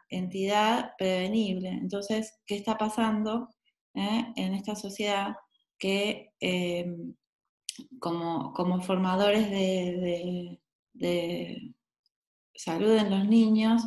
entidad prevenible. Entonces, ¿qué está pasando en esta sociedad? Que como formadores de salud en los niños,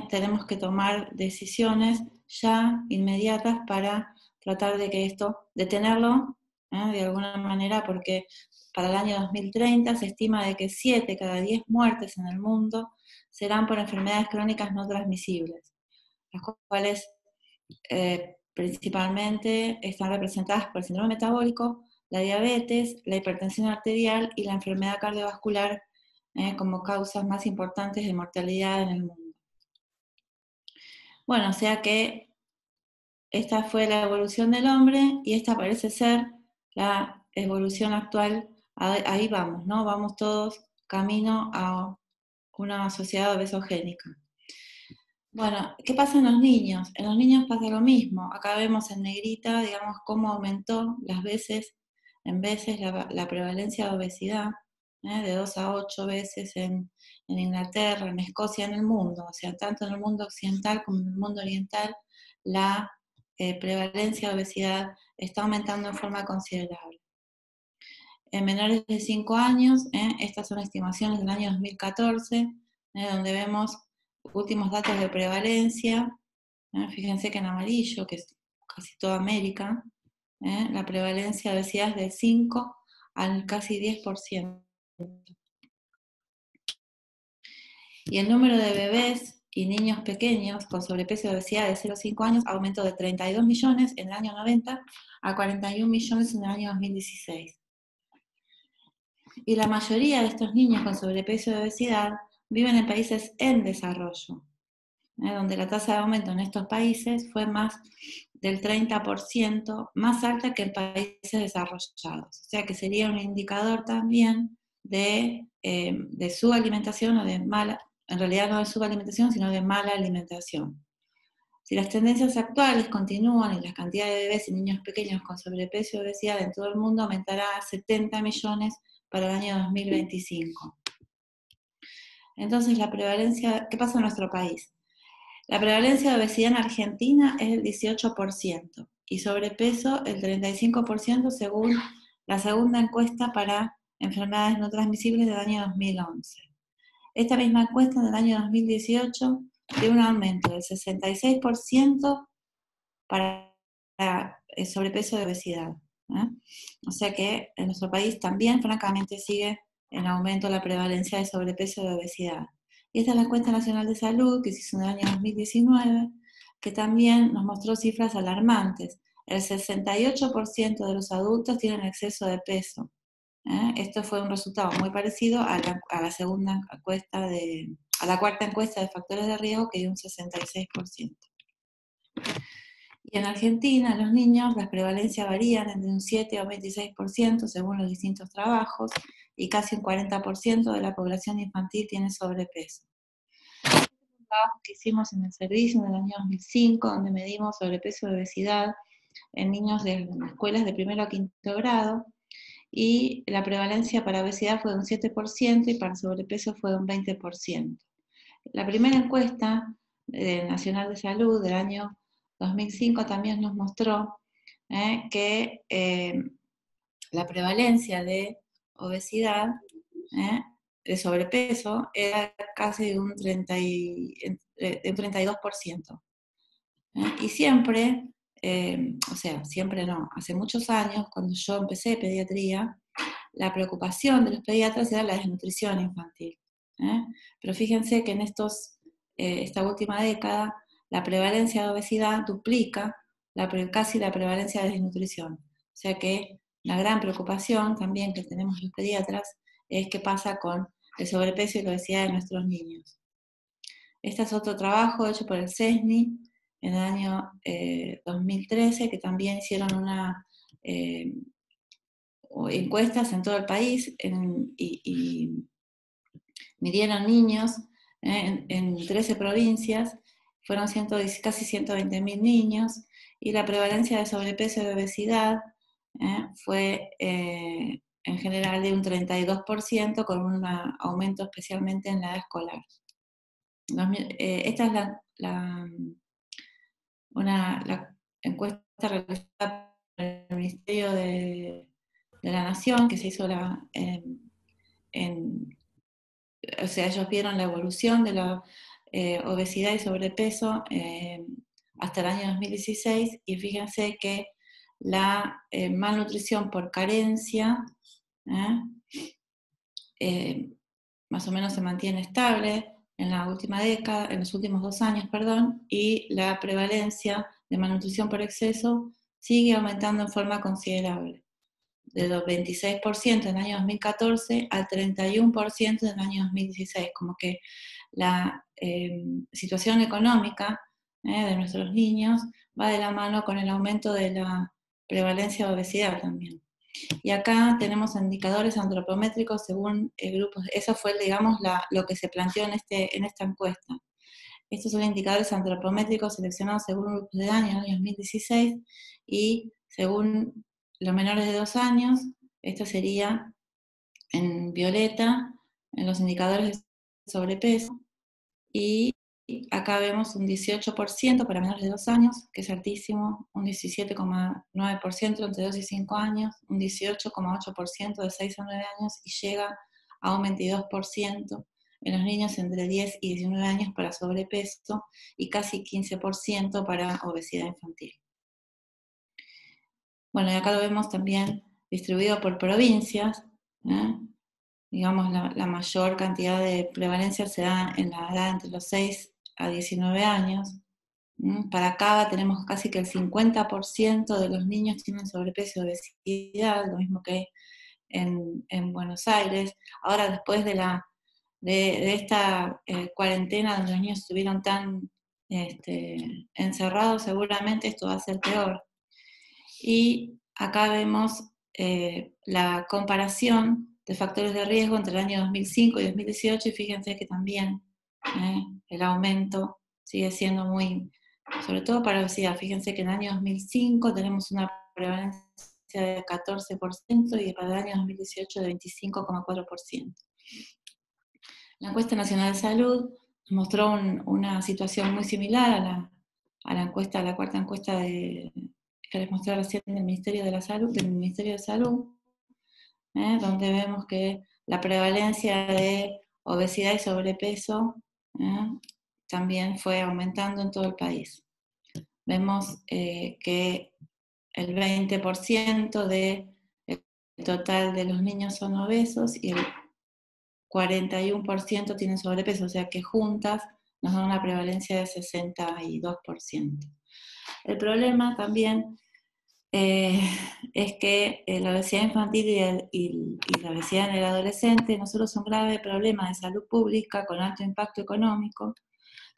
tenemos que tomar decisiones ya inmediatas para tratar de que esto, detenerlo de alguna manera, porque para el año 2030 se estima de que 7 cada 10 muertes en el mundo serán por enfermedades crónicas no transmisibles, las cuales principalmente están representadas por el síndrome metabólico, la diabetes, la hipertensión arterial y la enfermedad cardiovascular como causas más importantes de mortalidad en el mundo. Bueno, o sea que esta fue la evolución del hombre y esta parece ser la evolución actual. Ahí vamos, ¿no? Vamos todos camino a una sociedad obesogénica. Bueno, ¿qué pasa en los niños? En los niños pasa lo mismo. Acá vemos en negrita, digamos, cómo aumentó en veces la prevalencia de obesidad, de 2 a 8 veces en Inglaterra, en Escocia, en el mundo. O sea, tanto en el mundo occidental como en el mundo oriental, la prevalencia de obesidad está aumentando en forma considerable. En menores de 5 años, estas son estimaciones del año 2014, donde vemos últimos datos de prevalencia. Fíjense que en amarillo, que es casi toda América, la prevalencia de obesidad es del 5 al casi 10%. Y el número de bebés y niños pequeños con sobrepeso y obesidad de 0 a 5 años aumentó de 32 millones en el año 90 a 41 millones en el año 2016. Y la mayoría de estos niños con sobrepeso y obesidad viven en países en desarrollo, donde la tasa de aumento en estos países fue más del 30%, más alta que en países desarrollados. O sea que sería un indicador también de subalimentación o de mala, en realidad no de subalimentación, sino de mala alimentación. Si las tendencias actuales continúan y la cantidad de bebés y niños pequeños con sobrepeso y obesidad en todo el mundo aumentará a 70 millones para el año 2025. Entonces, la prevalencia, ¿qué pasa en nuestro país? La prevalencia de obesidad en Argentina es el 18% y sobrepeso el 35% según la segunda encuesta para enfermedades no transmisibles del año 2011. Esta misma encuesta del año 2018 dio un aumento del 66% para sobrepeso de obesidad. O sea que en nuestro país también, francamente, sigue en aumento la prevalencia de sobrepeso y de obesidad. Y esta es la encuesta nacional de salud que se hizo en el año 2019, que también nos mostró cifras alarmantes. El 68% de los adultos tienen exceso de peso. Esto fue un resultado muy parecido a la segunda encuesta a la cuarta encuesta de factores de riesgo, que dio un 66%. Y en Argentina, los niños, las prevalencias varían entre un 7 o un 26% según los distintos trabajos, y casi un 40% de la población infantil tiene sobrepeso. Este es un trabajo que hicimos en el servicio en el año 2005, donde medimos sobrepeso y obesidad en niños de escuelas de primero a quinto grado, y la prevalencia para obesidad fue de un 7% y para sobrepeso fue de un 20%. La primera encuesta nacional de salud del año 2005 también nos mostró que la prevalencia de obesidad, de sobrepeso, era casi de un 32%. Y siempre, o sea, siempre no, hace muchos años, cuando yo empecé pediatría, la preocupación de los pediatras era la desnutrición infantil. Pero fíjense que en esta última década, la prevalencia de obesidad duplica casi la prevalencia de desnutrición. O sea que la gran preocupación también que tenemos los pediatras es qué pasa con el sobrepeso y la obesidad de nuestros niños. Este es otro trabajo hecho por el CESNI en el año 2013, que también hicieron encuestas en todo el país y midieron niños en 13 provincias, fueron casi 120.000 niños, y la prevalencia de sobrepeso y de obesidad fue en general de un 32%, con un aumento especialmente en la edad escolar. Esta es la encuesta realizada por el Ministerio de la Nación, que se hizo o sea, ellos vieron la evolución de la obesidad y sobrepeso hasta el año 2016, y fíjense que la malnutrición por carencia más o menos se mantiene estable en la última década, en los últimos 2 años, perdón, y la prevalencia de malnutrición por exceso sigue aumentando en forma considerable, de los 26% en el año 2014 al 31% en el año 2016, como que la situación económica de nuestros niños va de la mano con el aumento de la prevalencia de obesidad también. Y acá tenemos indicadores antropométricos según grupos. Eso fue, digamos, lo que se planteó en esta encuesta. Estos son indicadores antropométricos seleccionados según grupos de edad en el año 2016, y según los menores de 2 años, esto sería en violeta, en los indicadores de sobrepeso, y acá vemos un 18% para menores de 2 años, que es altísimo, un 17,9% entre 2 y 5 años, un 18,8% de 6 a 9 años, y llega a un 22% en los niños entre 10 y 19 años para sobrepeso, y casi 15% para obesidad infantil. Bueno, y acá lo vemos también distribuido por provincias, digamos, la mayor cantidad de prevalencia se da en la edad entre los 6 a 19 años. Para Cava tenemos casi que el 50% de los niños tienen sobrepeso y obesidad, lo mismo que en Buenos Aires. Ahora, después de esta cuarentena donde los niños estuvieron tan encerrados, seguramente esto va a ser peor. Y acá vemos la comparación de factores de riesgo entre el año 2005 y 2018, y fíjense que también el aumento sigue siendo muy, sobre todo para obesidad. Fíjense que en el año 2005 tenemos una prevalencia de 14% y para el año 2018 de 25,4%. La encuesta nacional de salud mostró una situación muy similar a la cuarta encuesta que les mostré recién del Ministerio de Salud, donde vemos que la prevalencia de obesidad y sobrepeso también fue aumentando en todo el país. Vemos que el 20% del total de los niños son obesos y el 41% tienen sobrepeso, o sea que juntas nos da una prevalencia de 62%. El problema también es que la obesidad infantil y la obesidad en el adolescente no solo son graves problemas de salud pública con alto impacto económico,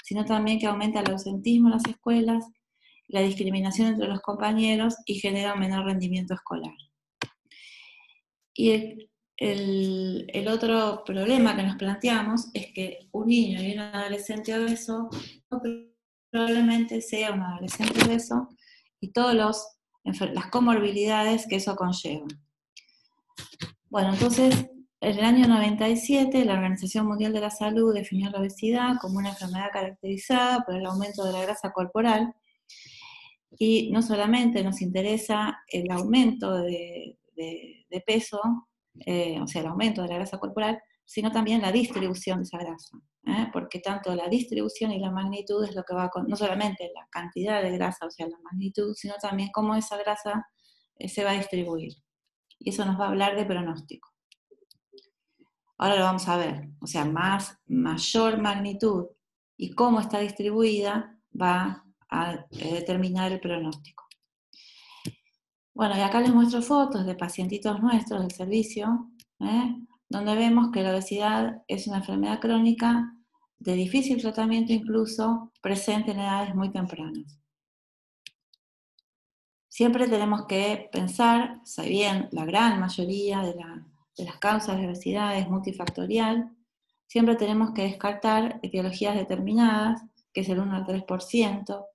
sino también que aumenta el ausentismo en las escuelas, la discriminación entre los compañeros y genera un menor rendimiento escolar. Y el otro problema que nos planteamos es que un niño y un adolescente obeso probablemente sea un adolescente obeso y todas las comorbilidades que eso conlleva. Bueno, entonces, en el año 97, la Organización Mundial de la Salud definió la obesidad como una enfermedad caracterizada por el aumento de la grasa corporal, y no solamente nos interesa el aumento de peso, o sea, el aumento de la grasa corporal, sino también la distribución de esa grasa, porque tanto la distribución y la magnitud es lo que va con, no solamente la cantidad de grasa, o sea, la magnitud, sino también cómo esa grasa se va a distribuir. Y eso nos va a hablar de pronóstico. Ahora lo vamos a ver, o sea, mayor magnitud y cómo está distribuida va a determinar el pronóstico. Bueno, y acá les muestro fotos de pacientitos nuestros del servicio, donde vemos que la obesidad es una enfermedad crónica de difícil tratamiento, incluso presente en edades muy tempranas. Siempre tenemos que pensar, si bien la gran mayoría de las causas de obesidad es multifactorial, siempre tenemos que descartar etiologías determinadas, que es el 1 al 3%,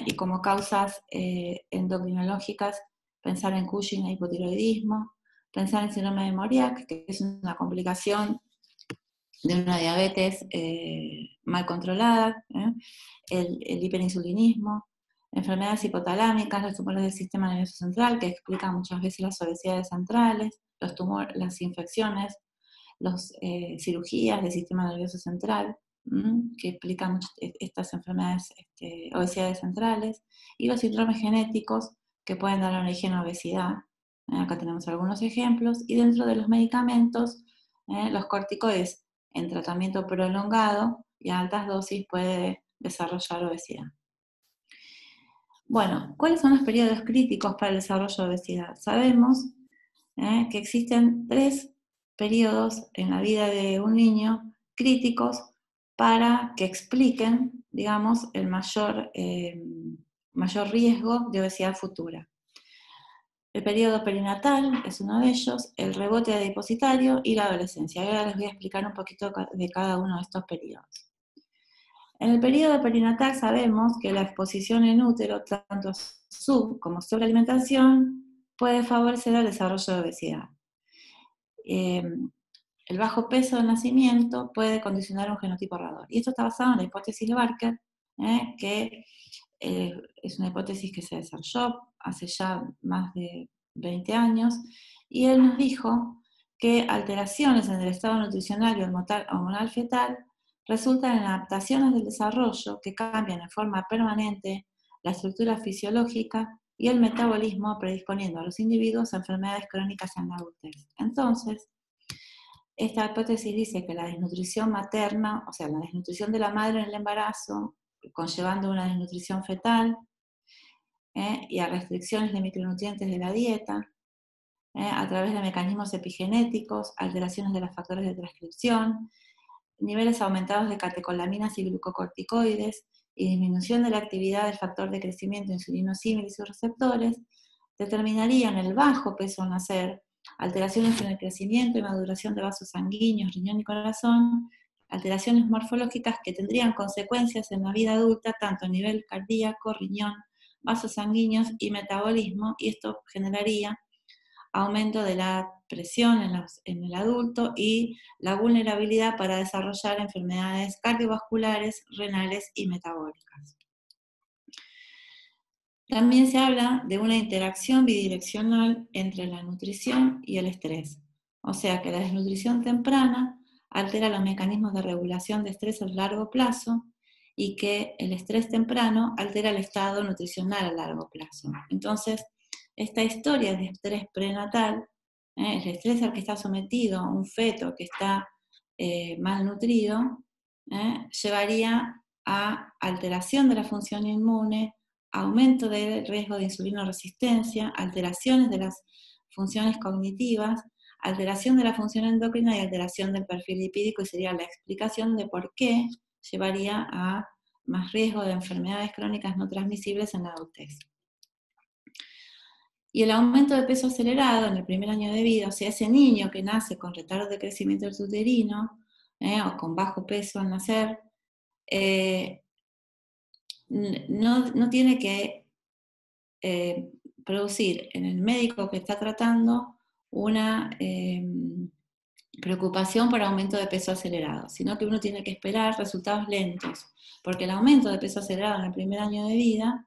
y como causas endocrinológicas, pensar en Cushing e hipotiroidismo, pensar en síndrome de Moriac, que es una complicación de una diabetes mal controlada, el hiperinsulinismo, enfermedades hipotalámicas, los tumores del sistema nervioso central, que explican muchas veces las obesidades centrales, los tumores, las infecciones, las cirugías del sistema nervioso central, que explican estas enfermedades, obesidades centrales, y los síndromes genéticos que pueden dar origen a obesidad. Acá tenemos algunos ejemplos, y dentro de los medicamentos, los corticoides en tratamiento prolongado y a altas dosis puede desarrollar obesidad. Bueno, ¿cuáles son los periodos críticos para el desarrollo de obesidad? Sabemos que existen 3 periodos en la vida de un niño críticos para que expliquen, digamos, el mayor riesgo de obesidad futura. El periodo perinatal es uno de ellos, el rebote adipositario y la adolescencia. Ahora les voy a explicar un poquito de cada uno de estos periodos. En el periodo perinatal sabemos que la exposición en útero, tanto a como sobrealimentación, puede favorecer el desarrollo de obesidad. El bajo peso del nacimiento puede condicionar un genotipo errador. Y esto está basado en la hipótesis de Barker, que es una hipótesis que se desarrolló hace ya más de 20 años, y él nos dijo que alteraciones en el estado nutricional y hormonal fetal resultan en adaptaciones del desarrollo que cambian en forma permanente la estructura fisiológica y el metabolismo, predisponiendo a los individuos a enfermedades crónicas en la adultez. Entonces, esta hipótesis dice que la desnutrición materna, o sea, la desnutrición de la madre en el embarazo, conllevando una desnutrición fetal, y a restricciones de micronutrientes de la dieta, a través de mecanismos epigenéticos, alteraciones de los factores de transcripción, niveles aumentados de catecolaminas y glucocorticoides, y disminución de la actividad del factor de crecimiento insulinosímil y sus receptores, determinarían el bajo peso al nacer, alteraciones en el crecimiento y maduración de vasos sanguíneos, riñón y corazón, alteraciones morfológicas que tendrían consecuencias en la vida adulta, tanto a nivel cardíaco, riñón, vasos sanguíneos y metabolismo, y esto generaría aumento de la presión en el adulto y la vulnerabilidad para desarrollar enfermedades cardiovasculares, renales y metabólicas. También se habla de una interacción bidireccional entre la nutrición y el estrés. O sea que la desnutrición temprana altera los mecanismos de regulación de estrés a largo plazo y que el estrés temprano altera el estado nutricional a largo plazo. Entonces, esta historia de estrés prenatal, el estrés al que está sometido un feto que está malnutrido, llevaría a alteración de la función inmune, aumento del riesgo de insulinoresistencia, alteraciones de las funciones cognitivas, alteración de la función endocrina y alteración del perfil lipídico, y sería la explicación de por qué llevaría a más riesgo de enfermedades crónicas no transmisibles en la adultez. Y el aumento de peso acelerado en el primer año de vida, o sea, ese niño que nace con retardo de crecimiento uterino o con bajo peso al nacer, no tiene que producir en el médico que está tratando una preocupación por aumento de peso acelerado, sino que uno tiene que esperar resultados lentos, porque el aumento de peso acelerado en el primer año de vida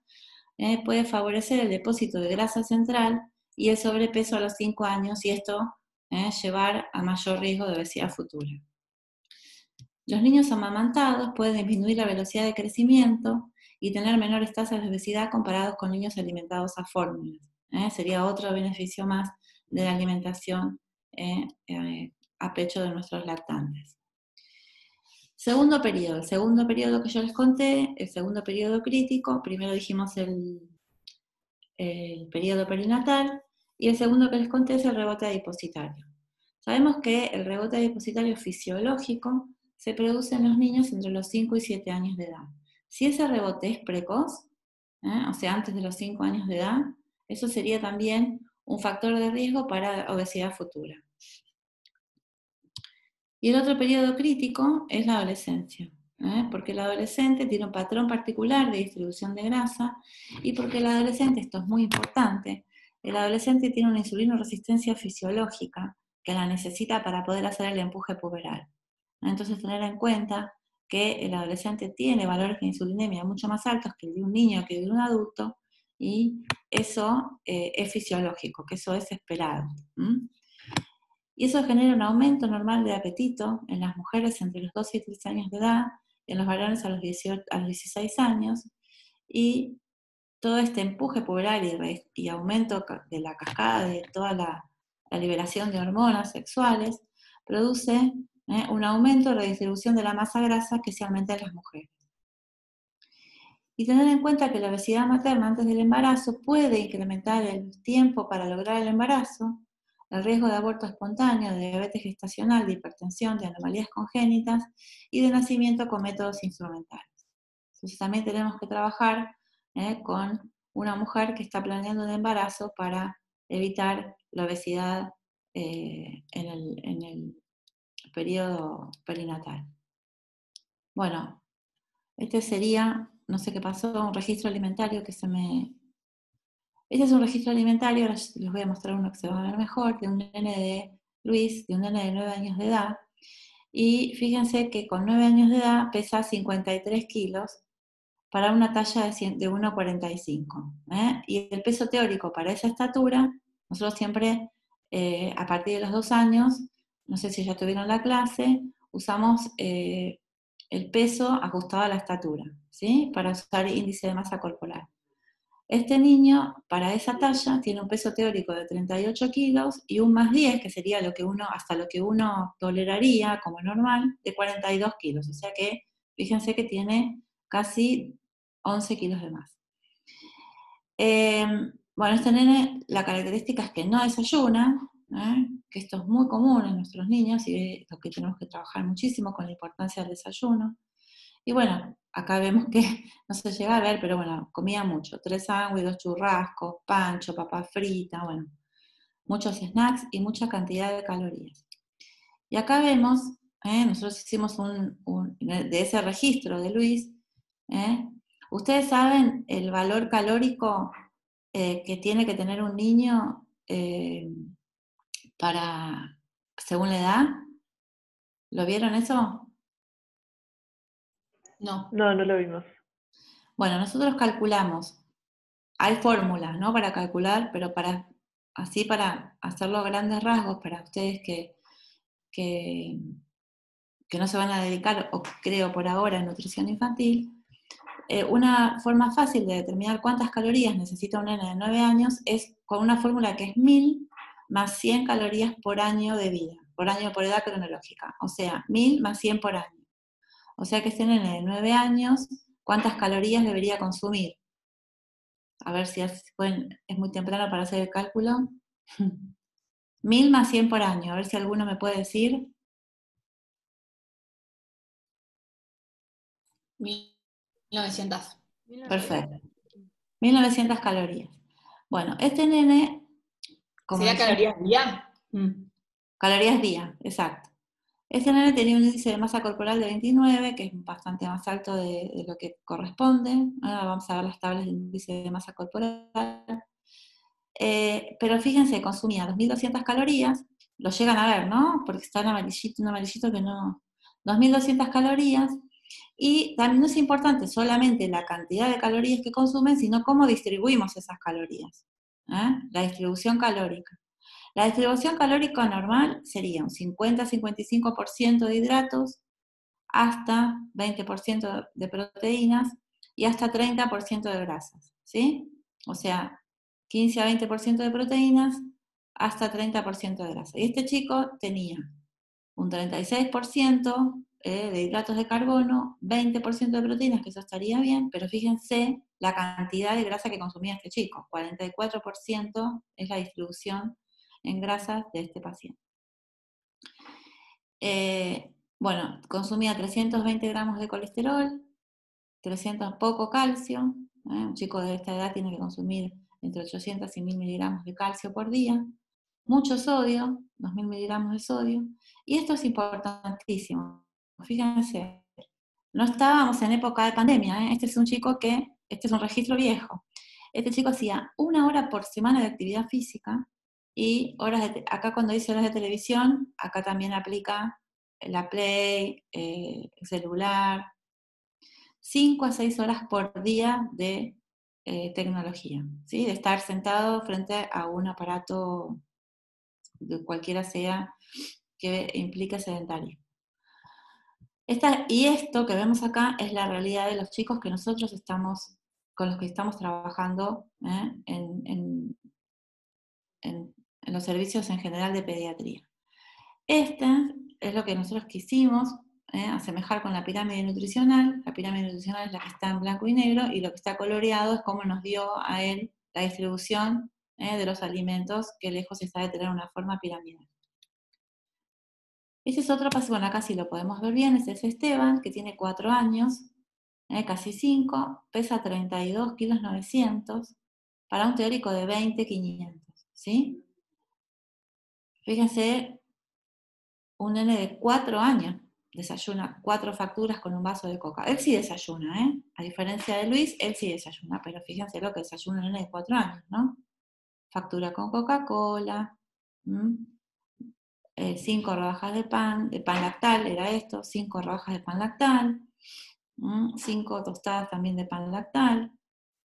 puede favorecer el depósito de grasa central y el sobrepeso a los 5 años, y esto llevar a mayor riesgo de obesidad futura. Los niños amamantados pueden disminuir la velocidad de crecimiento y tener menores tasas de obesidad comparados con niños alimentados a fórmulas. Sería otro beneficio más de la alimentación a pecho de nuestros lactantes. Segundo periodo, el segundo periodo que yo les conté, el segundo periodo crítico. Primero dijimos el periodo perinatal, y el segundo que les conté es el rebote adipositario. Sabemos que el rebote adipositario fisiológico se produce en los niños entre los 5 y 7 años de edad. Si ese rebote es precoz, o sea, antes de los 5 años de edad, eso sería también un factor de riesgo para obesidad futura. Y el otro periodo crítico es la adolescencia, porque el adolescente tiene un patrón particular de distribución de grasa, y porque el adolescente, esto es muy importante, el adolescente tiene una insulinoresistencia fisiológica que la necesita para poder hacer el empuje puberal. Entonces tener en cuenta que el adolescente tiene valores de insulinemia mucho más altos que el de un niño, que el de un adulto, y eso es fisiológico, que eso es esperado. Y eso genera un aumento normal de apetito en las mujeres entre los 12 y 13 años de edad, en los varones a los 16 años, y todo este empuje puberal y aumento de la cascada de toda la liberación de hormonas sexuales produce un aumento de la distribución de la masa grasa, especialmente en las mujeres. Y tener en cuenta que la obesidad materna antes del embarazo puede incrementar el tiempo para lograr el embarazo, el riesgo de aborto espontáneo, de diabetes gestacional, de hipertensión, de anomalías congénitas y de nacimiento con métodos instrumentales. Entonces también tenemos que trabajar con una mujer que está planeando un embarazo para evitar la obesidad en el periodo perinatal. Bueno, este sería, no sé qué pasó, un registro alimentario que se me... Este es un registro alimentario, ahora les voy a mostrar uno que se va a ver mejor, de un nene de Luis, de un nene de 9 años de edad. Y fíjense que con 9 años de edad pesa 53 kilos para una talla de 1,45. Y el peso teórico para esa estatura, nosotros siempre, a partir de los 2 años, no sé si ya tuvieron la clase, usamos el peso ajustado a la estatura, ¿sí? Para usar índice de masa corporal. Este niño, para esa talla, tiene un peso teórico de 38 kilos y un más 10, que sería hasta lo que uno toleraría como normal, de 42 kilos. O sea que, fíjense que tiene casi 11 kilos de más. Bueno, este nene, la característica es que no desayuna, que esto es muy común en nuestros niños y es lo que tenemos que trabajar muchísimo con la importancia del desayuno. Y bueno, acá vemos que no se llega a ver, pero bueno, comía mucho. 3 sándwiches, 2 churrascos, pancho, papa frita, bueno, muchos snacks y mucha cantidad de calorías. Y acá vemos, nosotros hicimos de ese registro de Luis, ustedes saben el valor calórico que tiene que tener un niño según la edad. ¿Lo vieron eso? No. No, no lo vimos. Bueno, nosotros calculamos, hay fórmulas, ¿no? Para calcular, pero para hacerlo a grandes rasgos, para ustedes que no se van a dedicar, o creo por ahora, a nutrición infantil, una forma fácil de determinar cuántas calorías necesita un nene de 9 años es con una fórmula que es 1000 más 100 calorías por año de vida, por edad cronológica. O sea, 1000 más 100 por año. O sea que este nene de 9 años, ¿cuántas calorías debería consumir? A ver si es muy temprano para hacer el cálculo. 1000 más 100 por año, a ver si alguno me puede decir. 1900. Perfecto. 1900 calorías. Bueno, este nene... ¿Sería calorías día? Calorías día, exacto. Este nene tenía un índice de masa corporal de 29, que es bastante más alto de lo que corresponde. Ahora vamos a ver las tablas de índice de masa corporal. Pero fíjense, consumía 2200 calorías, lo llegan a ver, ¿no? Porque está en amarillito, un amarillito que no... 2200 calorías, y también no es importante solamente la cantidad de calorías que consumen, sino cómo distribuimos esas calorías. La distribución calórica. La distribución calórica normal sería un 50-55% de hidratos, hasta 20% de proteínas y hasta 30% de grasas, ¿sí? O sea, 15 a 20% de proteínas, hasta 30% de grasa. Y este chico tenía un 36% de hidratos de carbono, 20% de proteínas, que eso estaría bien, pero fíjense la cantidad de grasa que consumía este chico. 44% es la distribución en grasas de este paciente. Bueno, consumía 320 gramos de colesterol, 300 poco calcio. Un chico de esta edad tiene que consumir entre 800 y 1000 miligramos de calcio por día. Mucho sodio, 2000 miligramos de sodio. Y esto es importantísimo. Fíjense, no estábamos en época de pandemia. Este es un registro viejo. Este chico hacía 1 hora por semana de actividad física y acá cuando dice horas de televisión, acá también aplica la Play, el celular, 5 a 6 horas por día de tecnología, ¿sí? De estar sentado frente a un aparato, de cualquiera sea, que implique sedentarismo. Y esto que vemos acá es la realidad de los chicos que nosotros con los que estamos trabajando en los servicios en general de pediatría. Este es lo que nosotros quisimos asemejar con la pirámide nutricional. La pirámide nutricional es la que está en blanco y negro, y lo que está coloreado es cómo nos dio a él la distribución de los alimentos, que lejos está de tener una forma piramidal. Este es otro paso, bueno, acá sí lo podemos ver bien. Este es Esteban, que tiene 4 años, casi 5, pesa 32 kilos 900, para un teórico de 20, 500, ¿sí? Fíjense, un nene de 4 años desayuna 4 facturas con un vaso de coca. Él sí desayuna, a diferencia de Luis, él sí desayuna, pero fíjense lo que desayuna un nene de 4 años, ¿no? Factura con Coca-Cola, 5 rodajas de pan lactal, era esto, 5 rodajas de pan lactal, 5 tostadas también de pan lactal.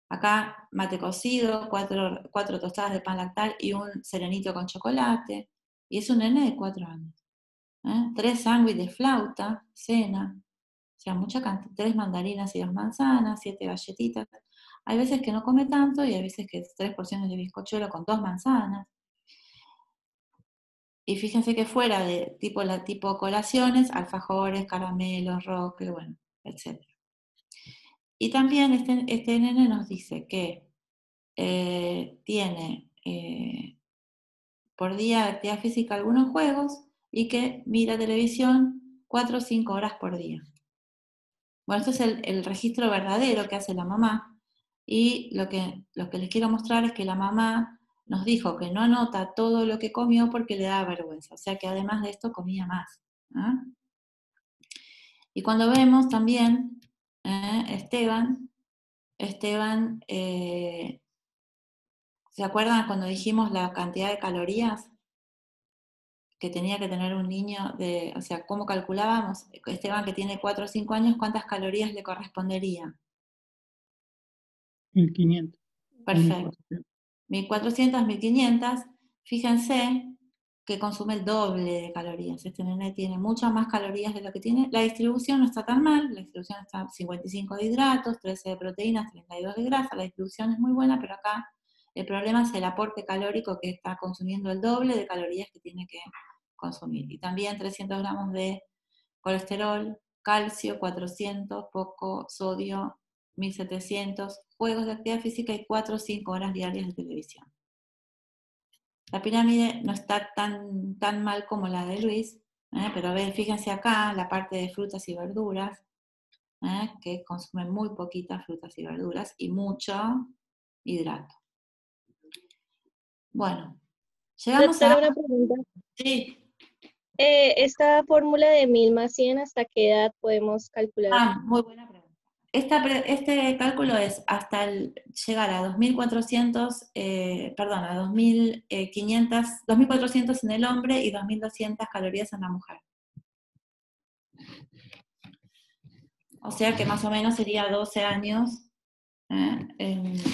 Acá mate cocido, 4 tostadas de pan lactal y un serenito con chocolate. Y es un nene de 4 años. 3 sándwiches de flauta, cena, o sea, mucha cantidad, 3 mandarinas y 2 manzanas, 7 galletitas. Hay veces que no come tanto y hay veces que 3 porciones de bizcochuelo con 2 manzanas. Y fíjense que fuera de tipo colaciones, alfajores, caramelos, roque, bueno, etc. Y también este nene nos dice que tiene por día de actividad física algunos juegos y que mira televisión 4 o 5 horas por día. Bueno, esto es el registro verdadero que hace la mamá, y lo que les quiero mostrar es que la mamá nos dijo que no anota todo lo que comió porque le da vergüenza, o sea que además de esto comía más. Y cuando vemos también Esteban, ¿se acuerdan cuando dijimos la cantidad de calorías que tenía que tener un niño, o sea, cómo calculábamos? Esteban, que tiene 4 o 5 años, ¿cuántas calorías le correspondería? 1500. Perfecto. 1400, 1500. Fíjense que consume el doble de calorías. Este nene tiene muchas más calorías de lo que tiene. La distribución no está tan mal. La distribución está 55 de hidratos, 13 de proteínas, 32 de grasa. La distribución es muy buena, pero acá el problema es el aporte calórico, que está consumiendo el doble de calorías que tiene que consumir. Y también 300 gramos de colesterol, calcio 400, poco, sodio 1700, juegos de actividad física y 4 o 5 horas diarias de televisión. La pirámide no está tan mal como la de Luis, pero fíjense acá la parte de frutas y verduras, que consumen muy poquitas frutas y verduras y mucho hidrato. Bueno, llegamos Doctora, una pregunta. Sí. Esta fórmula de 1000 más 100, ¿hasta qué edad podemos calcular? Muy buena pregunta. Este cálculo es hasta llegar a 2400, a 2400 en el hombre y 2200 calorías en la mujer. O sea que más o menos sería 12 años,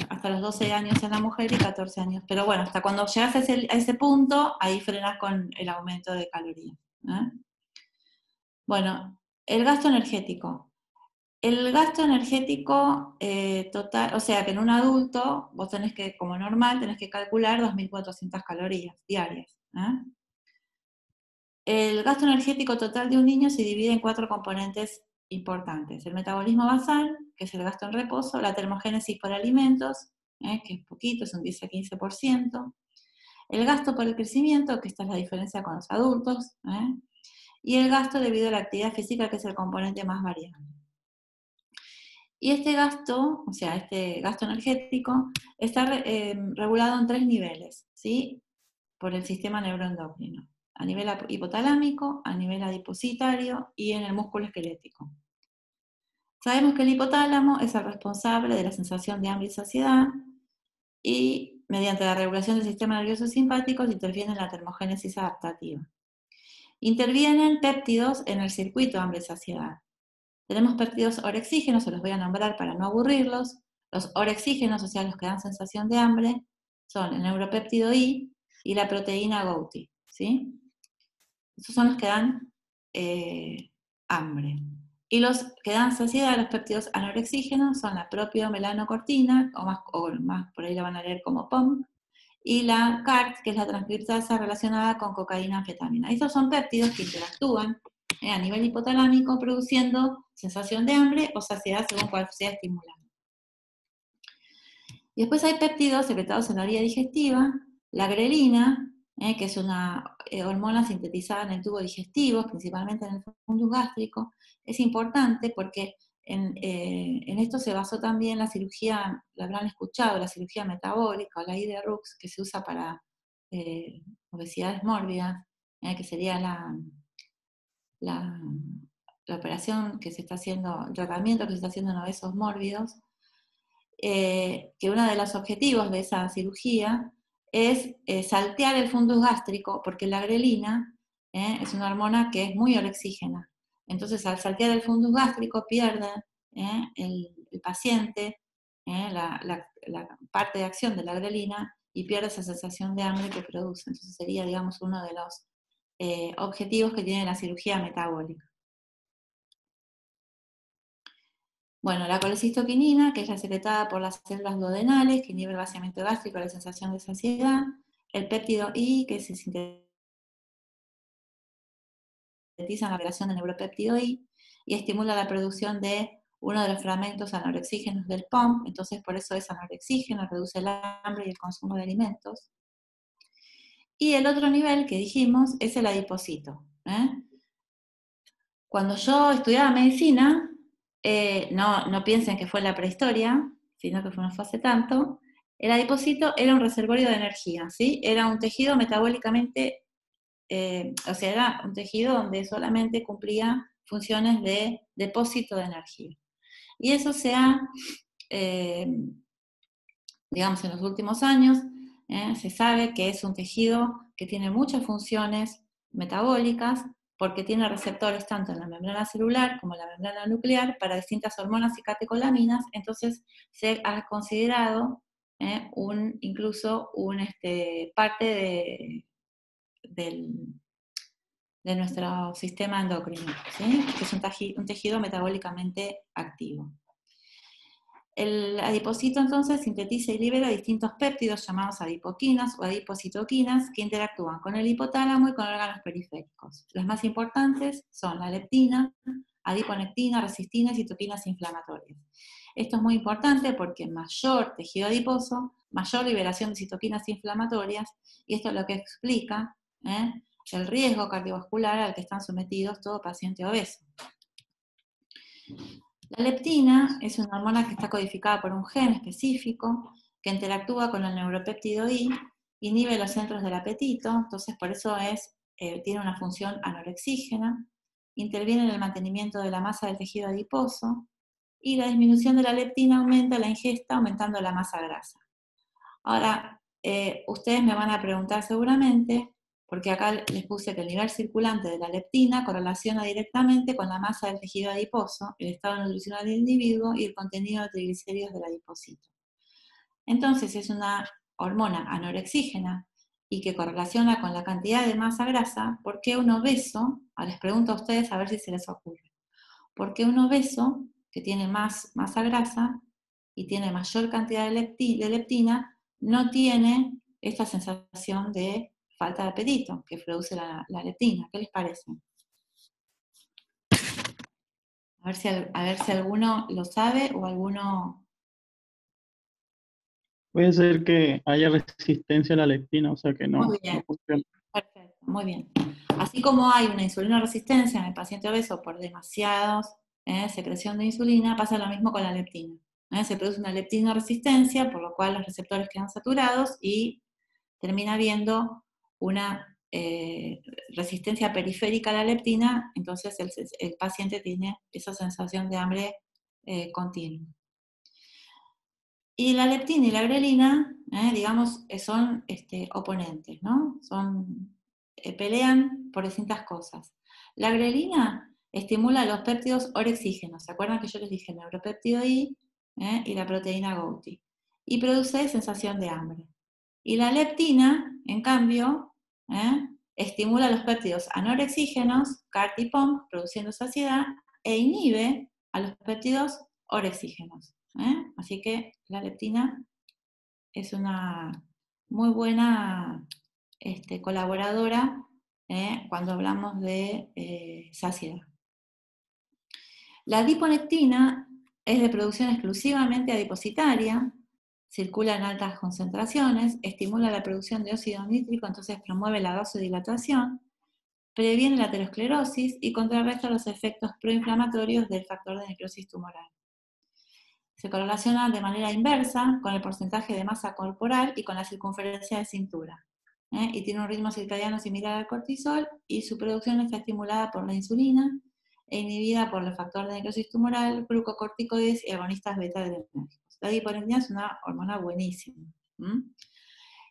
hasta los 12 años en la mujer y 14 años. Pero bueno, hasta cuando llegas a ese punto, ahí frenas con el aumento de calorías. Bueno, el gasto energético. El gasto energético total, o sea que en un adulto vos tenés que, como normal, tenés que calcular 2400 calorías diarias. El gasto energético total de un niño se divide en 4 componentes importantes. El metabolismo basal, que es el gasto en reposo, la termogénesis por alimentos, que es poquito, es un 10 a 15%. El gasto por el crecimiento, que esta es la diferencia con los adultos. Y el gasto debido a la actividad física, que es el componente más variable. Y este gasto, o sea, este gasto energético, está regulado en 3 niveles, ¿sí? Por el sistema neuroendocrino. A nivel hipotalámico, a nivel adipositario y en el músculo esquelético. Sabemos que el hipotálamo es el responsable de la sensación de hambre y saciedad, y mediante la regulación del sistema nervioso simpático se interviene en la termogénesis adaptativa. intervienen péptidos en el circuito hambre-saciedad. Tenemos péptidos orexígenos, se los voy a nombrar para no aburrirlos. Los orexígenos, o sea, los que dan sensación de hambre, son el neuropéptido I y la proteína GOTI, ¿sí? Esos son los que dan hambre. Y los que dan saciedad, los péptidos anorexígenos, son la propia melanocortina, o más por ahí la van a leer como POM, y la CART, que es la transcriptasa relacionada con cocaína anfetamina. Estos son péptidos que interactúan a nivel hipotalámico produciendo sensación de hambre o saciedad según cuál sea estimulado. Y después hay péptidos secretados en la vía digestiva, la grelina, que es una hormona sintetizada en el tubo digestivo, principalmente en el fundus gástrico. Es importante porque en esto se basó también la cirugía, la habrán escuchado, la cirugía metabólica o la IDRUX, que se usa para obesidades mórbidas, que sería la operación que se está haciendo, el tratamiento que se está haciendo en obesos mórbidos, que uno de los objetivos de esa cirugía es saltear el fundus gástrico, porque la grelina es una hormona que es muy orexígena. Entonces, al saltear el fundus gástrico, pierde el paciente la parte de acción de la grelina y pierde esa sensación de hambre que produce. Entonces, sería, digamos, uno de los objetivos que tiene la cirugía metabólica. Bueno, la colecistoquinina, que es la secretada por las células duodenales, que inhibe el vaciamiento gástrico, la sensación de saciedad. El péptido I, que se sintetiza en la relación del neuropéptido I, y estimula la producción de uno de los fragmentos anorexígenos del POM, entonces por eso es anorexígeno, reduce el hambre y el consumo de alimentos. Y el otro nivel que dijimos es el adipocito. Cuando yo estudiaba medicina, no piensen que fue en la prehistoria, sino que no fue hace tanto, el adipocito era un reservorio de energía, ¿sí? Era un tejido metabólicamente, o sea, era un tejido donde solamente cumplía funciones de depósito de energía. Y eso se ha, digamos, en los últimos años, se sabe que es un tejido que tiene muchas funciones metabólicas, porque tiene receptores tanto en la membrana celular como en la membrana nuclear para distintas hormonas y catecolaminas. Entonces se ha considerado incluso parte de nuestro sistema endocrino, ¿sí? Que es un tejido metabólicamente activo. El adipocito entonces sintetiza y libera distintos péptidos llamados adipoquinas o adipocitoquinas que interactúan con el hipotálamo y con órganos periféricos. Las más importantes son la leptina, adiponectina, resistina y citoquinas inflamatorias. Esto es muy importante porque mayor tejido adiposo, mayor liberación de citoquinas inflamatorias, y esto es lo que explica el riesgo cardiovascular al que están sometidos todo paciente obeso. La leptina es una hormona que está codificada por un gen específico que interactúa con el neuropéptido I, inhibe los centros del apetito, entonces por eso tiene una función anorexígena, interviene en el mantenimiento de la masa del tejido adiposo, y la disminución de la leptina aumenta la ingesta, aumentando la masa grasa. Ahora, ustedes me van a preguntar seguramente, porque acá les puse que el nivel circulante de la leptina correlaciona directamente con la masa del tejido adiposo, el estado nutricional del individuo y el contenido de triglicéridos del adipocito. Entonces, es una hormona anorexígena y que correlaciona con la cantidad de masa grasa. ¿Por qué un obeso? Les pregunto a ustedes a ver si se les ocurre. ¿Por qué un obeso que tiene más masa grasa y tiene mayor cantidad de leptina no tiene esta sensación de falta de apetito que produce la leptina? ¿Qué les parece? A ver si alguno lo sabe o alguno... Puede ser que haya resistencia a la leptina, o sea que no funciona. Perfecto, muy bien. Así como hay una insulina resistencia en el paciente obeso por demasiados secreción de insulina, pasa lo mismo con la leptina. Se produce una leptina resistencia, por lo cual los receptores quedan saturados y termina habiendo una resistencia periférica a la leptina, entonces el paciente tiene esa sensación de hambre continua. Y la leptina y la grelina, digamos, son oponentes, ¿no? Son pelean por distintas cosas. La grelina estimula los péptidos orexígenos. ¿Se acuerdan que yo les dije el neuropéptido I y la proteína GOTI? Y produce sensación de hambre. Y la leptina, en cambio, estimula los péptidos anorexígenos, CART y POMP, produciendo saciedad, e inhibe a los péptidos orexígenos. Así que la leptina es una muy buena colaboradora cuando hablamos de saciedad. La adiponectina es de producción exclusivamente adipositaria, circula en altas concentraciones, estimula la producción de óxido nítrico, entonces promueve la vasodilatación, previene la aterosclerosis y contrarresta los efectos proinflamatorios del factor de necrosis tumoral. Se correlaciona de manera inversa con el porcentaje de masa corporal y con la circunferencia de cintura. Y tiene un ritmo circadiano similar al cortisol y su producción está estimulada por la insulina e inhibida por el factor de necrosis tumoral, glucocorticoides y agonistas beta-adrenérgicos. La adiponectina es una hormona buenísima.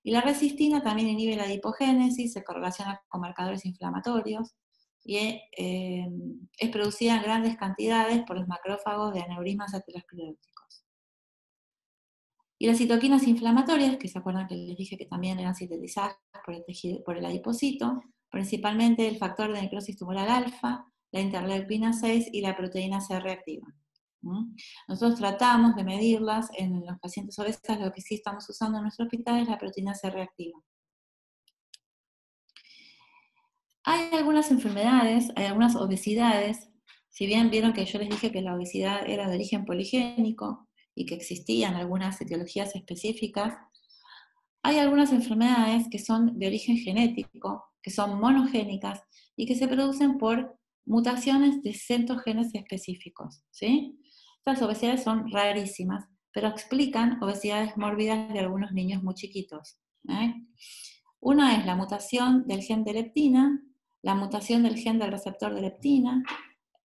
Y la resistina también inhibe la adipogénesis, se correlaciona con marcadores inflamatorios y es producida en grandes cantidades por los macrófagos de aneurismas ateroscleróticos. Y las citoquinas inflamatorias, que se acuerdan que les dije que también eran sintetizadas por el adipocito, principalmente el factor de necrosis tumoral alfa, la interleucina 6 y la proteína C reactiva. Nosotros tratamos de medirlas en los pacientes obesas, lo que sí estamos usando en nuestro hospital es la proteína C reactiva. Hay algunas enfermedades, hay algunas obesidades, si bien vieron que yo les dije que la obesidad era de origen poligénico y que existían algunas etiologías específicas, hay algunas enfermedades que son de origen genético, que son monogénicas y que se producen por mutaciones de ciertos genes específicos, ¿sí? Estas obesidades son rarísimas, pero explican obesidades mórbidas de algunos niños muy chiquitos. Una es la mutación del gen de leptina, la mutación del gen del receptor de leptina,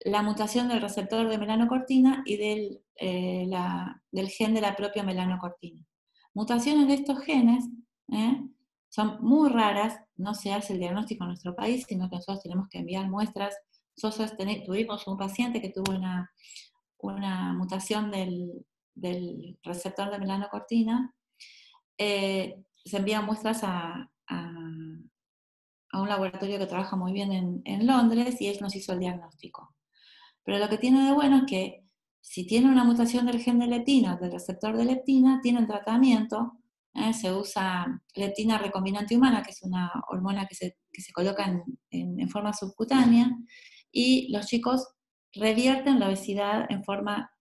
la mutación del receptor de melanocortina y del gen de la propia melanocortina. Mutaciones de estos genes son muy raras, no se hace el diagnóstico en nuestro país, sino que nosotros tenemos que enviar muestras. Nosotros tuvimos un paciente que tuvo una mutación del receptor de melanocortina, se envían muestras a un laboratorio que trabaja muy bien en Londres y él nos hizo el diagnóstico. Pero lo que tiene de bueno es que si tiene una mutación del gen de leptina, del receptor de leptina, tienen tratamiento, se usa leptina recombinante humana, que es una hormona que se coloca en forma subcutánea, y los chicos revierten la obesidad en forma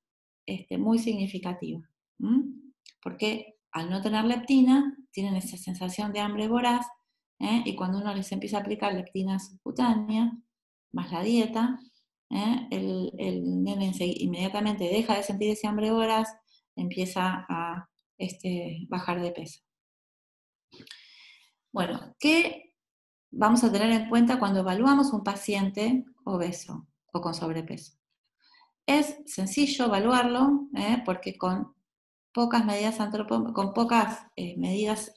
muy significativa. Porque al no tener leptina, tienen esa sensación de hambre voraz, y cuando uno les empieza a aplicar leptina subcutánea, más la dieta, el nene inmediatamente deja de sentir ese hambre voraz, empieza a bajar de peso. Bueno, ¿qué vamos a tener en cuenta cuando evaluamos un paciente obeso o con sobrepeso? Es sencillo evaluarlo, porque con pocas medidas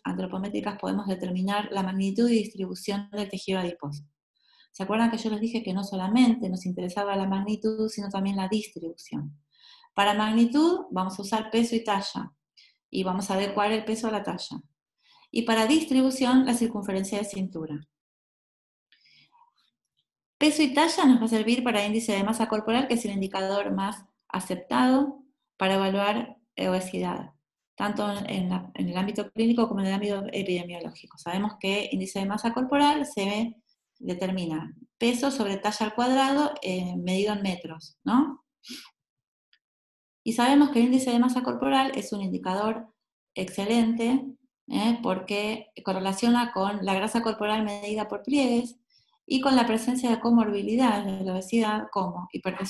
antropométricas podemos determinar la magnitud y distribución del tejido adiposo. ¿Se acuerdan que yo les dije que no solamente nos interesaba la magnitud, sino también la distribución? Para magnitud vamos a usar peso y talla, y vamos a adecuar el peso a la talla. Y para distribución, la circunferencia de cintura. Peso y talla nos va a servir para índice de masa corporal, que es el indicador más aceptado para evaluar obesidad, tanto en el ámbito clínico como en el ámbito epidemiológico. Sabemos que índice de masa corporal se determina peso sobre talla al cuadrado medido en metros, ¿no? Y sabemos que el índice de masa corporal es un indicador excelente porque correlaciona con la grasa corporal medida por pliegues y con la presencia de comorbilidades de la obesidad como hipertensión